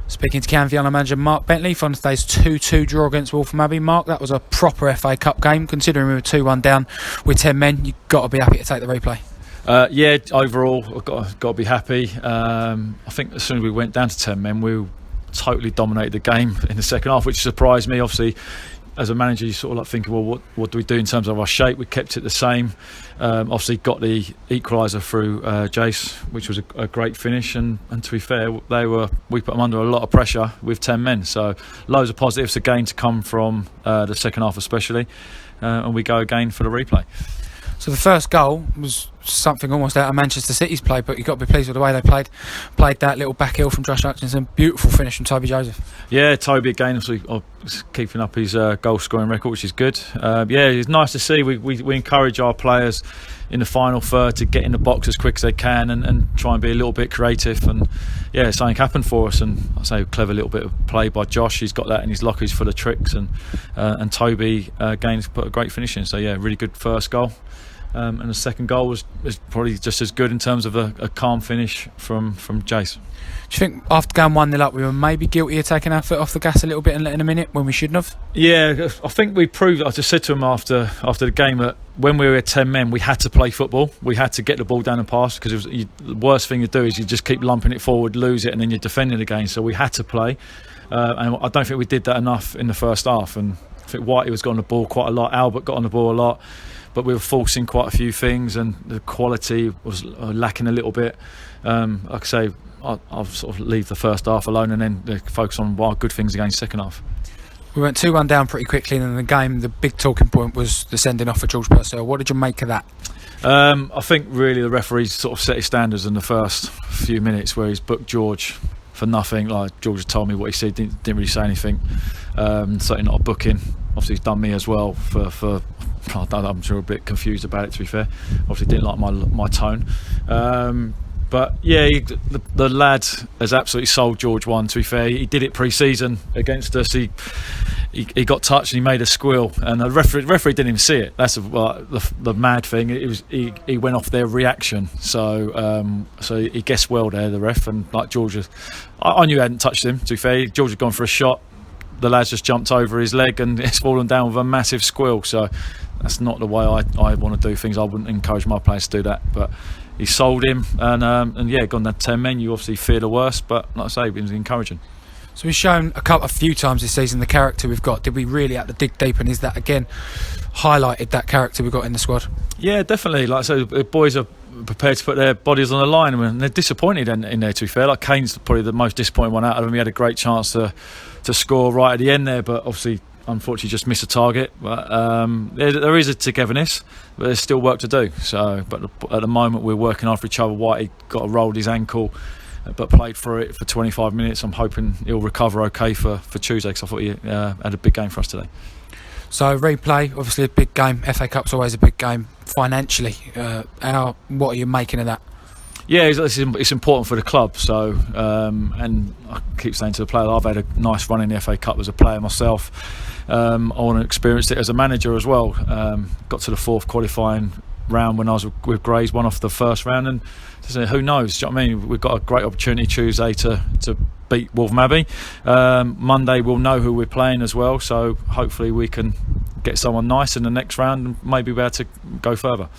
Speaking to Canvey Island manager Mark Bentley from today's 2-2 draw against Waltham Abbey. Mark, that was a proper FA Cup game. Considering we were 2-1 down with 10 men, you've got to be happy to take the replay. Yeah, overall, I've got to be happy. I think as soon as we went down to 10 men, we totally dominated the game in the second half, which surprised me. Obviously, as a manager, you sort of like thinking, well, what do we do in terms of our shape? We kept it the same. Obviously, got the equaliser through Jace, which was a great finish. And to be fair, we put them under a lot of pressure with 10 men. So loads of positives again to come from the second half, especially. And we go again for the replay. So the first goal was something almost out of Manchester City's play, but you've got to be pleased with the way they played that little back heel from Josh Hutchinson. Beautiful finish from Toby Joseph. Yeah, Toby again, obviously keeping up his goal scoring record, which is good. Yeah, it's nice to see. We encourage our players in the final third to get in the box as quick as they can and try and be a little bit creative. And yeah, something happened for us. And I say a clever little bit of play by Josh. He's got that in his locker. He's full of tricks. And Toby again has put a great finish in. So yeah, really good first goal. And the second goal was probably just as good in terms of a calm finish from Jace. Do you think after going 1-0 up, we were maybe guilty of taking our foot off the gas a little bit and letting them in it when we shouldn't have? Yeah, I think we proved. I just said to him after the game that when we were at 10 men, we had to play football. We had to get the ball down and pass, because the worst thing to do is you just keep lumping it forward, lose it, and then you're defending again. So we had to play, and I don't think we did that enough in the first half. And I think Whitey was got on the ball quite a lot. Albert got on the ball a lot. But we were forcing quite a few things, and the quality was lacking a little bit. Like I say, I'll sort of leave the first half alone and then focus on good things again second half. We went 2-1 down pretty quickly, and in the game, the big talking point was the sending off for George Purcell. What did you make of that? I think really the referee sort of set his standards in the first few minutes, where he's booked George for nothing. Like George told me what he said, didn't really say anything. Certainly not a booking. Obviously he's done me as well for I'm sure a bit confused about it, to be fair. Obviously didn't like my tone. But yeah, the lad has absolutely sold George one, to be fair. He did it pre-season against us. He got touched and he made a squeal, and the referee didn't even see it. That's the mad thing. He went off their reaction. So he guessed well there, the ref. And like George, I knew he hadn't touched him, to be fair. George had gone for a shot. The lad's just jumped over his leg and it's fallen down with a massive squeal. So that's not the way I want to do things. I wouldn't encourage my players to do that. But he sold him, and yeah, gone down 10 men. You obviously fear the worst, but like I say, it was encouraging. So we've shown a few times this season the character we've got. Did we really have to dig deep, and is that again highlighted that character we've got in the squad? Yeah, definitely. Like I say, the boys are prepared to put their bodies on the line, and they're disappointed in there, to be fair. Like Kane's probably the most disappointing one out of them. He had a great chance to score right at the end there, but obviously unfortunately just missed a target. But there is a togetherness, but there's still work to do. So, but at the moment we're working after each other. Whitey got rolled his ankle, but played for it for 25 minutes. I'm hoping he'll recover okay for Tuesday, because I thought he had a big game for us today. So replay, obviously a big game. FA Cup's always a big game financially. What are you making of that? Yeah, it's important for the club. So, and I keep saying to the player, I've had a nice run in the FA Cup as a player myself. I want to experience it as a manager as well. Got to the fourth qualifying round when I was with Grays, won off the first round, and who knows? Do you know what I mean? We've got a great opportunity Tuesday to beat Waltham Abbey. Monday we'll know who we're playing as well, so hopefully we can get someone nice in the next round and maybe be able to go further.